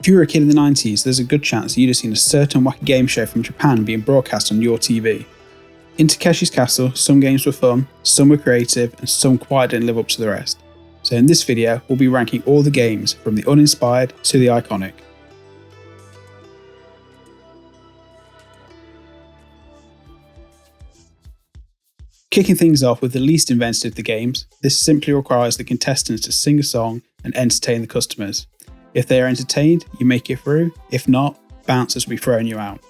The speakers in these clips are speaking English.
If you were a kid in the 90s, there's a good chance you'd have seen a certain wacky game show from Japan being broadcast on your TV. In Takeshi's Castle, some games were fun, some were creative, and some quite didn't live up to the rest. So in this video, we'll be ranking all the games from the uninspired to the iconic. Kicking things off with the least inventive of the games, this simply requires the contestants to sing a song and entertain the customers. If they are entertained, you make it through. If not, bouncers will be throwing you out.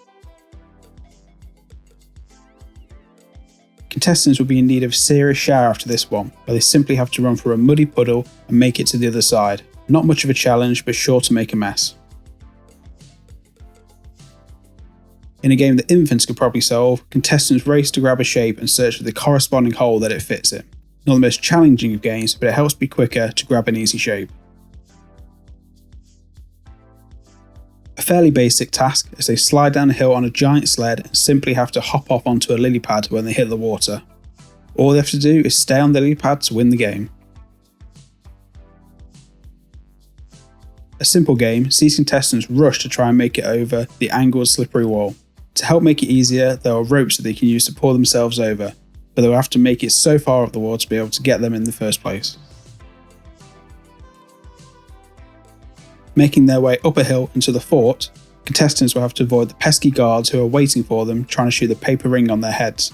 Contestants will be in need of a serious shower after this one, where they simply have to run through a muddy puddle and make it to the other side. Not much of a challenge, but sure to make a mess. In a game that infants could probably solve, contestants race to grab a shape and search for the corresponding hole that it fits in. Not the most challenging of games, but it helps be quicker to grab an easy shape. A fairly basic task as they slide down a hill on a giant sled and simply have to hop off onto a lily pad when they hit the water. All they have to do is stay on the lily pad to win the game. A simple game sees contestants rush to try and make it over the angled slippery wall. To help make it easier, there are ropes that they can use to pull themselves over, but they'll have to make it so far up the wall to be able to get them in the first place. Making their way up a hill into the fort, contestants will have to avoid the pesky guards who are waiting for them trying to shoot the paper ring on their heads.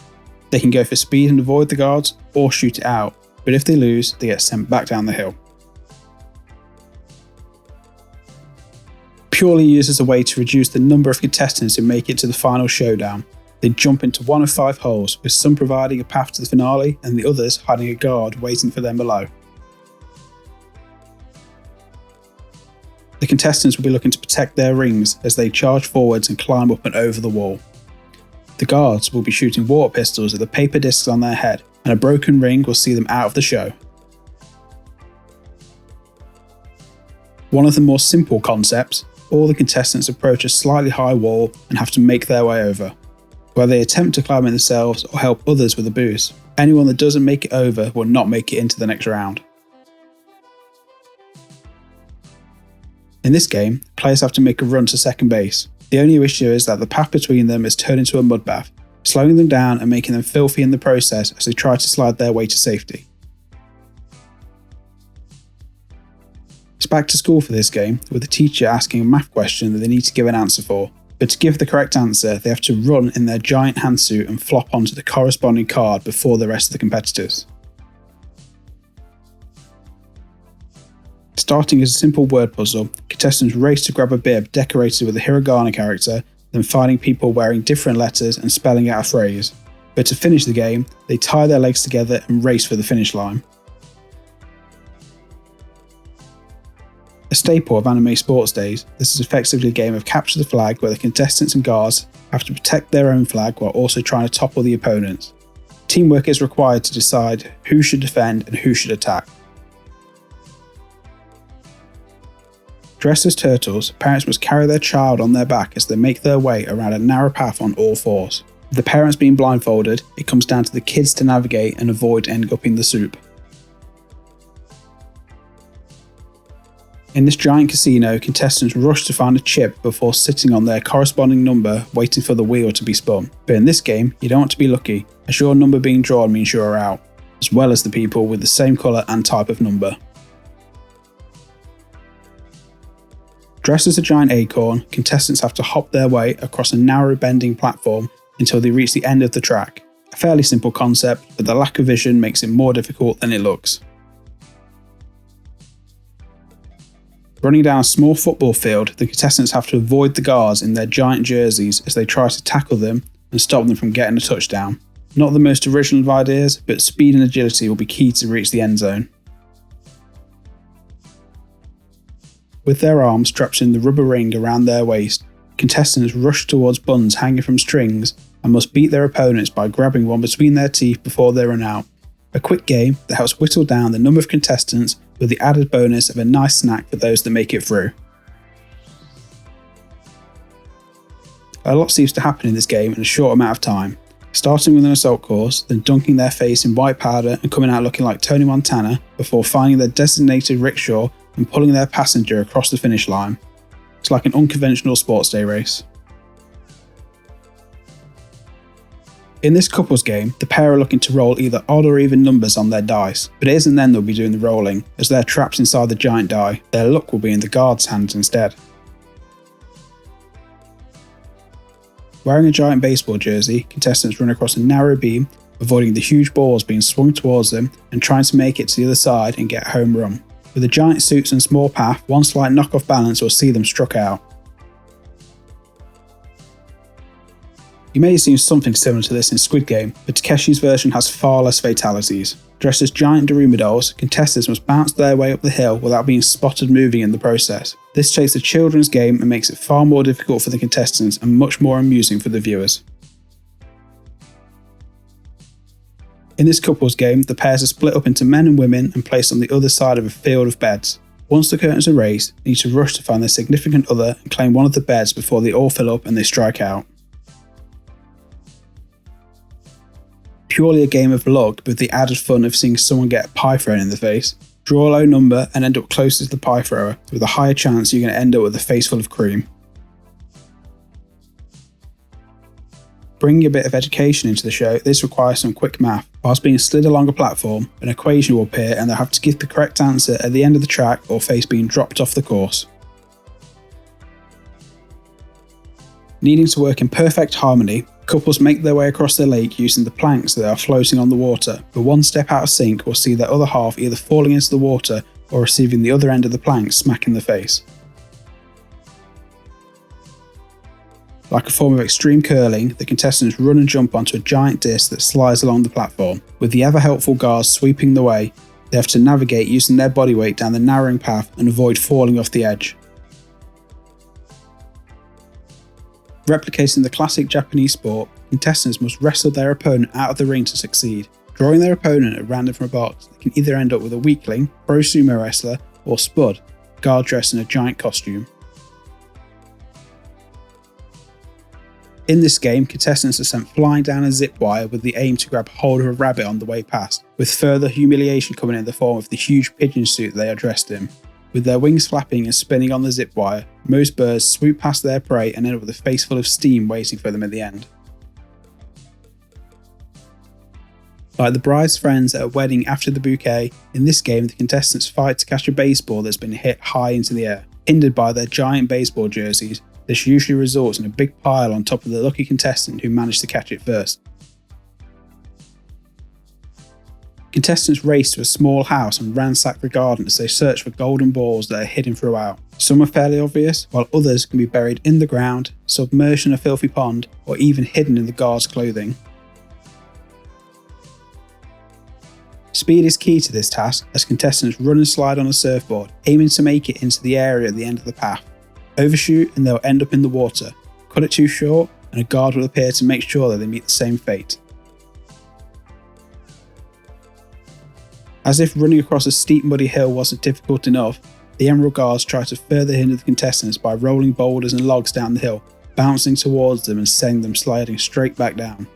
They can go for speed and avoid the guards, or shoot it out, but if they lose, they get sent back down the hill. Purely used as a way to reduce the number of contestants who make it to the final showdown. They jump into one of 5 holes, with some providing a path to the finale and the others hiding a guard waiting for them below. The contestants will be looking to protect their rings as they charge forwards and climb up and over the wall. The guards will be shooting water pistols at the paper discs on their head, and a broken ring will see them out of the show. One of the more simple concepts, all the contestants approach a slightly high wall and have to make their way over. Whether they attempt to climb it themselves or help others with a boost, anyone that doesn't make it over will not make it into the next round. In this game, players have to make a run to second base. The only issue is that the path between them is turned into a mud bath, slowing them down and making them filthy in the process as they try to slide their way to safety. It's back to school for this game, with the teacher asking a math question that they need to give an answer for. But to give the correct answer, they have to run in their giant handsuit and flop onto the corresponding card before the rest of the competitors. Starting as a simple word puzzle, contestants race to grab a bib decorated with a hiragana character, then finding people wearing different letters and spelling out a phrase. But to finish the game, they tie their legs together and race for the finish line. A staple of anime sports days, this is effectively a game of capture the flag where the contestants and guards have to protect their own flag while also trying to topple the opponents. Teamwork is required to decide who should defend and who should attack. Dressed as turtles, parents must carry their child on their back as they make their way around a narrow path on all fours. With the parents being blindfolded, it comes down to the kids to navigate and avoid ending up in the soup. In this giant casino, contestants rush to find a chip before sitting on their corresponding number waiting for the wheel to be spun. But in this game, you don't want to be lucky, as your number being drawn means you are out, as well as the people with the same colour and type of number. Dressed as a giant acorn, contestants have to hop their way across a narrow bending platform until they reach the end of the track. A fairly simple concept, but the lack of vision makes it more difficult than it looks. Running down a small football field, the contestants have to avoid the guards in their giant jerseys as they try to tackle them and stop them from getting a touchdown. Not the most original of ideas, but speed and agility will be key to reach the end zone. With their arms strapped in the rubber ring around their waist, contestants rush towards buns hanging from strings and must beat their opponents by grabbing one between their teeth before they run out. A quick game that helps whittle down the number of contestants with the added bonus of a nice snack for those that make it through. A lot seems to happen in this game in a short amount of time, starting with an assault course, then dunking their face in white powder and coming out looking like Tony Montana before finding their designated rickshaw and pulling their passenger across the finish line. It's like an unconventional sports day race. In this couples game, the pair are looking to roll either odd or even numbers on their dice, but it isn't them that'll be doing the rolling, as they're trapped inside the giant die. Their luck will be in the guard's hands instead. Wearing a giant baseball jersey, contestants run across a narrow beam, avoiding the huge balls being swung towards them and trying to make it to the other side and get a home run. With the giant suits and small path, one slight knock off balance will see them struck out. You may have seen something similar to this in Squid Game, but Takeshi's version has far less fatalities. Dressed as giant Daruma dolls, contestants must bounce their way up the hill without being spotted moving in the process. This takes a children's game and makes it far more difficult for the contestants and much more amusing for the viewers. In this couples game, the pairs are split up into men and women and placed on the other side of a field of beds. Once the curtains are raised, they need to rush to find their significant other and claim one of the beds before they all fill up and they strike out. Purely a game of luck, with the added fun of seeing someone get a pie thrown in the face. Draw a low number and end up closest to the pie thrower, with a higher chance you're going to end up with a face full of cream. Bringing a bit of education into the show, this requires some quick math. Whilst being slid along a platform, an equation will appear and they'll have to give the correct answer at the end of the track or face being dropped off the course. Needing to work in perfect harmony, couples make their way across the lake using the planks that are floating on the water, but one step out of sync will see their other half either falling into the water or receiving the other end of the plank smack in the face. Like a form of extreme curling, the contestants run and jump onto a giant disc that slides along the platform. With the ever helpful guards sweeping the way, they have to navigate using their body weight down the narrowing path and avoid falling off the edge. Replicating the classic Japanese sport, contestants must wrestle their opponent out of the ring to succeed. Drawing their opponent at random from a box, they can either end up with a weakling, pro sumo wrestler, or Spud, guard dressed in a giant costume. In this game, contestants are sent flying down a zip wire with the aim to grab hold of a rabbit on the way past, with further humiliation coming in the form of the huge pigeon suit they are dressed in. With their wings flapping and spinning on the zip wire, most birds swoop past their prey and end up with a face full of steam waiting for them at the end. Like the bride's friends at a wedding after the bouquet, in this game the contestants fight to catch a baseball that's been hit high into the air. Hindered by their giant baseball jerseys, this usually results in a big pile on top of the lucky contestant who managed to catch it first. Contestants race to a small house and ransack the garden as they search for golden balls that are hidden throughout. Some are fairly obvious, while others can be buried in the ground, submerged in a filthy pond, or even hidden in the guard's clothing. Speed is key to this task, as contestants run and slide on a surfboard, aiming to make it into the area at the end of the path. Overshoot and they'll end up in the water. Cut it too short, and a guard will appear to make sure that they meet the same fate. As if running across a steep muddy hill wasn't difficult enough, the Emerald Guards try to further hinder the contestants by rolling boulders and logs down the hill, bouncing towards them and sending them sliding straight back down.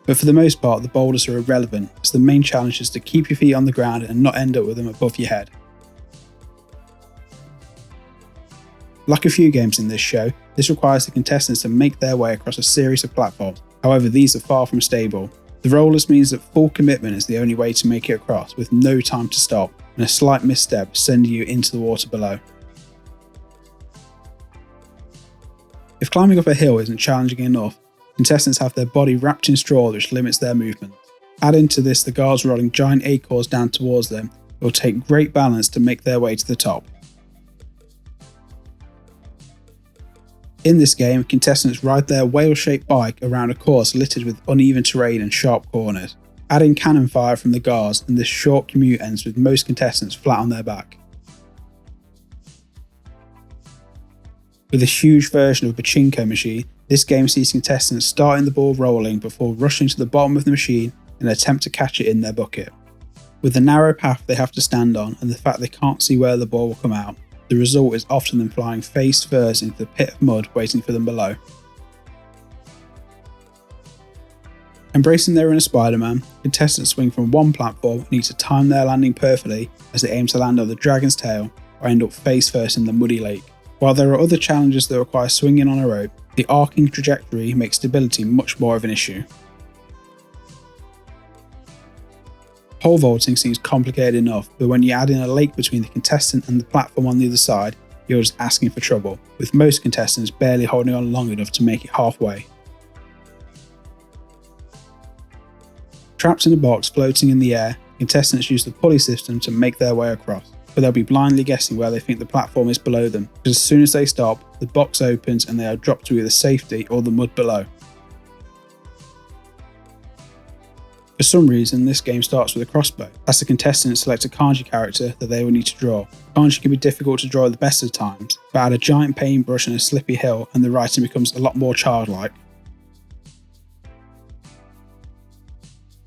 But for the most part, the boulders are irrelevant, as the main challenge is to keep your feet on the ground and not end up with them above your head. Like a few games in this show, this requires the contestants to make their way across a series of platforms. However, these are far from stable. The rollers means that full commitment is the only way to make it across, with no time to stop, and a slight misstep sending you into the water below. If climbing up a hill isn't challenging enough, contestants have their body wrapped in straw which limits their movement. Add into this the guards rolling giant acorns down towards them. It will take great balance to make their way to the top. In this game, contestants ride their whale-shaped bike around a course littered with uneven terrain and sharp corners. Add in cannon fire from the guards, and this short commute ends with most contestants flat on their back. With a huge version of a pachinko machine, this game sees contestants starting the ball rolling before rushing to the bottom of the machine in an attempt to catch it in their bucket. With the narrow path they have to stand on and the fact they can't see where the ball will come out, the result is often them flying face first into the pit of mud waiting for them below. Embracing their inner Spider-Man, contestants swing from one platform and need to time their landing perfectly as they aim to land on the dragon's tail or end up face first in the muddy lake. While there are other challenges that require swinging on a rope, the arcing trajectory makes stability much more of an issue. Pole vaulting seems complicated enough, but when you add in a lake between the contestant and the platform on the other side, you're just asking for trouble, with most contestants barely holding on long enough to make it halfway. Trapped in a box floating in the air, contestants use the pulley system to make their way across, but they'll be blindly guessing where they think the platform is below them, because as soon as they stop, the box opens and they are dropped to either safety or the mud below. For some reason, this game starts with a crossbow, as the contestants select a kanji character that they will need to draw. Kanji can be difficult to draw at the best of times, but add a giant paintbrush and a slippy hill and the writing becomes a lot more childlike.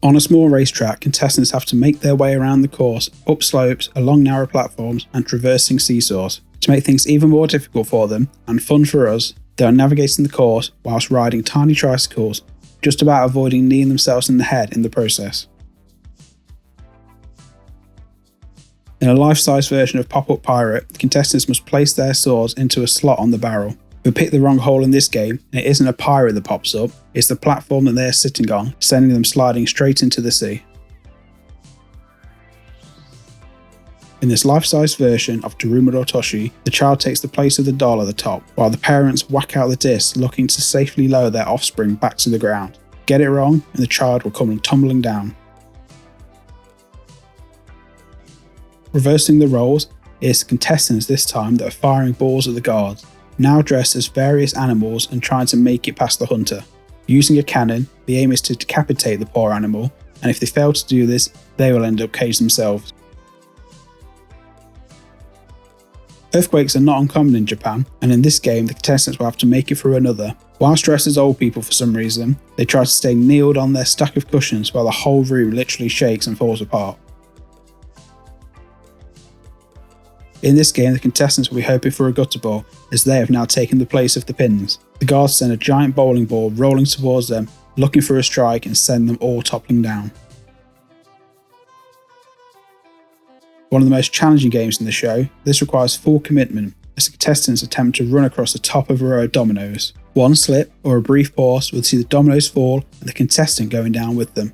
On a small racetrack, contestants have to make their way around the course, up slopes, along narrow platforms, and traversing seesaws. To make things even more difficult for them, and fun for us, they are navigating the course whilst riding tiny tricycles, just about avoiding kneeing themselves in the head in the process. In a life-size version of Pop-Up Pirate, the contestants must place their swords into a slot on the barrel. If we pick the wrong hole in this game, and it isn't a pirate that pops up, it's the platform that they are sitting on, sending them sliding straight into the sea. In this life-size version of Daruma Toshi, the child takes the place of the doll at the top, while the parents whack out the disc looking to safely lower their offspring back to the ground. Get it wrong, and the child will come tumbling down. Reversing the roles, it's the contestants this time that are firing balls at the guards, now dressed as various animals and trying to make it past the hunter. Using a cannon, the aim is to decapitate the poor animal, and if they fail to do this, they will end up caged themselves. Earthquakes are not uncommon in Japan, and in this game the contestants will have to make it through another. Whilst dressed as old people for some reason, they try to stay kneeled on their stack of cushions while the whole room literally shakes and falls apart. In this game, the contestants will be hoping for a gutter ball, as they have now taken the place of the pins. The guards send a giant bowling ball rolling towards them, looking for a strike and send them all toppling down. One of the most challenging games in the show, this requires full commitment, as the contestants attempt to run across the top of a row of dominoes. One slip or a brief pause will see the dominoes fall and the contestant going down with them.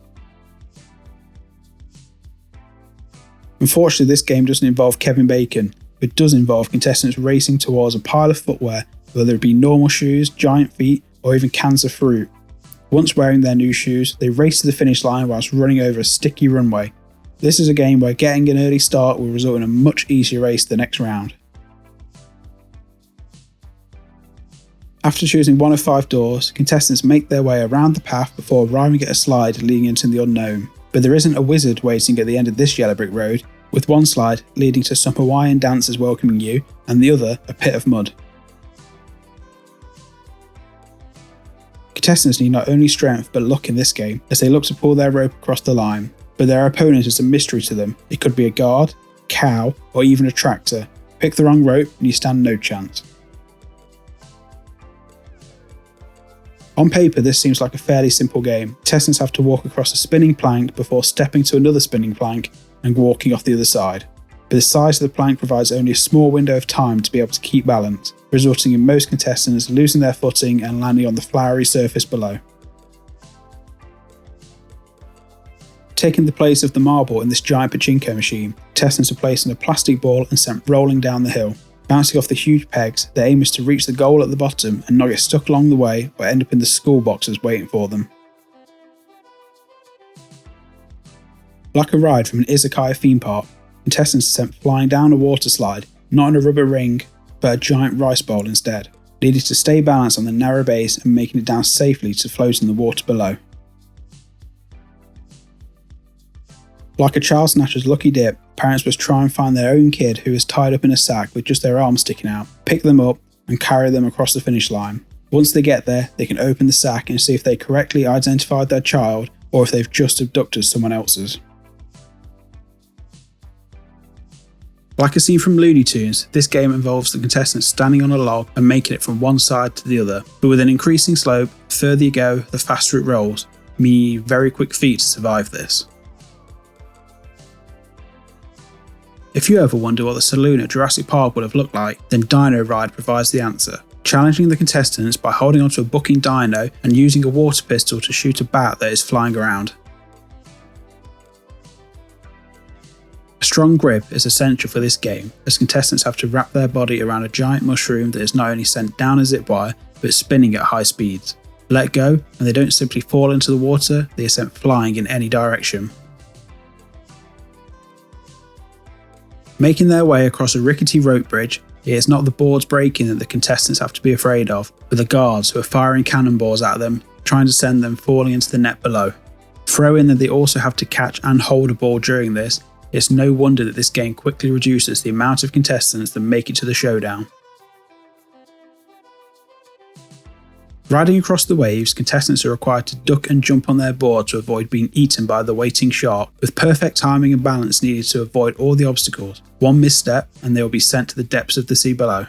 Unfortunately, this game doesn't involve Kevin Bacon, but it does involve contestants racing towards a pile of footwear, whether it be normal shoes, giant feet, or even cans of fruit. Once wearing their new shoes, they race to the finish line whilst running over a sticky runway. This is a game where getting an early start will result in a much easier race the next round. After choosing one of 5 doors, contestants make their way around the path before arriving at a slide leading into the unknown. But there isn't a wizard waiting at the end of this yellow brick road, with one slide leading to some Hawaiian dancers welcoming you, and the other a pit of mud. Contestants need not only strength but luck in this game, as they look to pull their rope across the line, but their opponent is a mystery to them. It could be a guard, cow, or even a tractor. Pick the wrong rope and you stand no chance. On paper, this seems like a fairly simple game. Contestants have to walk across a spinning plank before stepping to another spinning plank and walking off the other side. But the size of the plank provides only a small window of time to be able to keep balance, resulting in most contestants losing their footing and landing on the floury surface below. Taking the place of the marble in this giant pachinko machine, contestants are placed in a plastic ball and sent rolling down the hill. Bouncing off the huge pegs, their aim is to reach the goal at the bottom and not get stuck along the way or end up in the school boxes waiting for them. Like a ride from an izakaya theme park, contestants are sent flying down a water slide, not in a rubber ring, but a giant rice bowl instead, needing to stay balanced on the narrow base and making it down safely to float in the water below. Like a child snatcher's lucky dip, parents must try and find their own kid who is tied up in a sack with just their arms sticking out, pick them up and carry them across the finish line. Once they get there, they can open the sack and see if they correctly identified their child or if they've just abducted someone else's. Like a scene from Looney Tunes, this game involves the contestants standing on a log and making it from one side to the other, but with an increasing slope, the further you go, the faster it rolls, meaning you need very quick feet to survive this. If you ever wonder what the saloon at Jurassic Park would have looked like, then Dino Ride provides the answer. Challenging the contestants by holding onto a booking dino and using a water pistol to shoot a bat that is flying around. A strong grip is essential for this game, as contestants have to wrap their body around a giant mushroom that is not only sent down a zip wire, but spinning at high speeds. Let go, and they don't simply fall into the water, they are sent flying in any direction. Making their way across a rickety rope bridge, it is not the boards breaking that the contestants have to be afraid of, but the guards who are firing cannonballs at them, trying to send them falling into the net below. Throw in that they also have to catch and hold a ball during this. It's no wonder that this game quickly reduces the amount of contestants that make it to the showdown. Riding across the waves, contestants are required to duck and jump on their board to avoid being eaten by the waiting shark, with perfect timing and balance needed to avoid all the obstacles. One misstep and they will be sent to the depths of the sea below.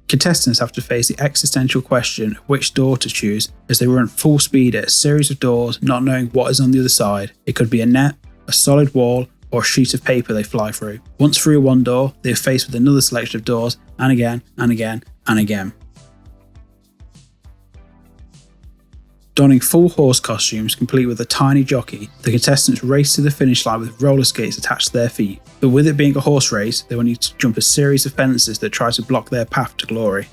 Contestants have to face the existential question of which door to choose as they run full speed at a series of doors, not knowing what is on the other side. It could be a net, a solid wall, or a sheet of paper they fly through. Once through one door, they are faced with another selection of doors, and again, and again, and again. Donning full horse costumes complete with a tiny jockey, the contestants race to the finish line with roller skates attached to their feet. But with it being a horse race, they will need to jump a series of fences that try to block their path to glory.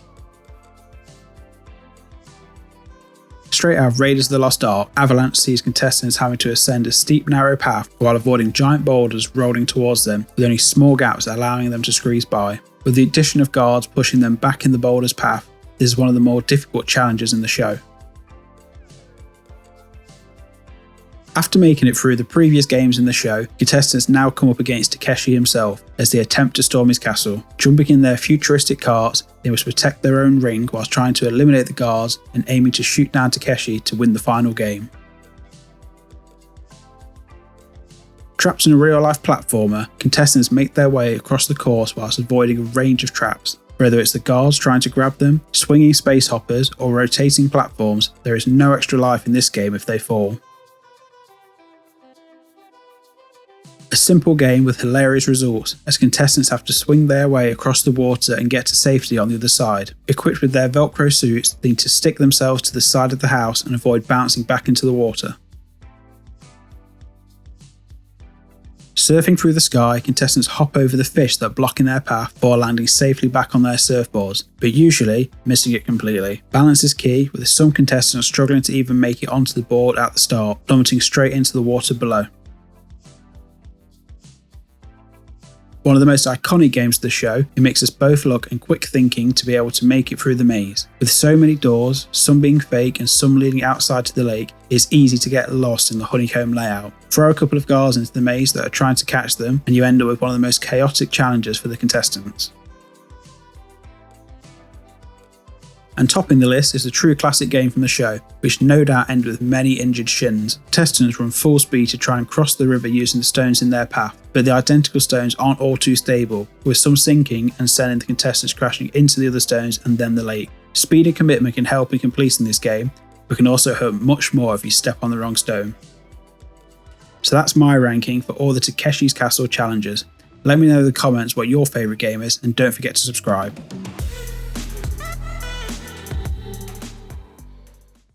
Straight out of Raiders of the Lost Ark, Avalanche sees contestants having to ascend a steep narrow path while avoiding giant boulders rolling towards them, with only small gaps allowing them to squeeze by. With the addition of guards pushing them back in the boulder's path, this is one of the more difficult challenges in the show. After making it through the previous games in the show, contestants now come up against Takeshi himself as they attempt to storm his castle. Jumping in their futuristic carts, they must protect their own ring whilst trying to eliminate the guards and aiming to shoot down Takeshi to win the final game. Trapped in a real-life platformer, contestants make their way across the course whilst avoiding a range of traps. Whether it's the guards trying to grab them, swinging space hoppers, or rotating platforms, there is no extra life in this game if they fall. A simple game with hilarious results, as contestants have to swing their way across the water and get to safety on the other side. Equipped with their Velcro suits, they need to stick themselves to the side of the house and avoid bouncing back into the water. Surfing through the sky, contestants hop over the fish that are blocking their path before landing safely back on their surfboards, but usually missing it completely. Balance is key, with some contestants struggling to even make it onto the board at the start, plummeting straight into the water below. One of the most iconic games of the show, it mixes both luck and quick thinking to be able to make it through the maze. With so many doors, some being fake and some leading outside to the lake, it's easy to get lost in the honeycomb layout. Throw a couple of guards into the maze that are trying to catch them, and you end up with one of the most chaotic challenges for the contestants. And topping the list is a true classic game from the show, which no doubt ended with many injured shins. Contestants run full speed to try and cross the river using the stones in their path, but the identical stones aren't all too stable, with some sinking and sending the contestants crashing into the other stones and then the lake. Speed and commitment can help in completing this game, but can also hurt much more if you step on the wrong stone. So that's my ranking for all the Takeshi's Castle challenges. Let me know in the comments what your favourite game is, and don't forget to subscribe.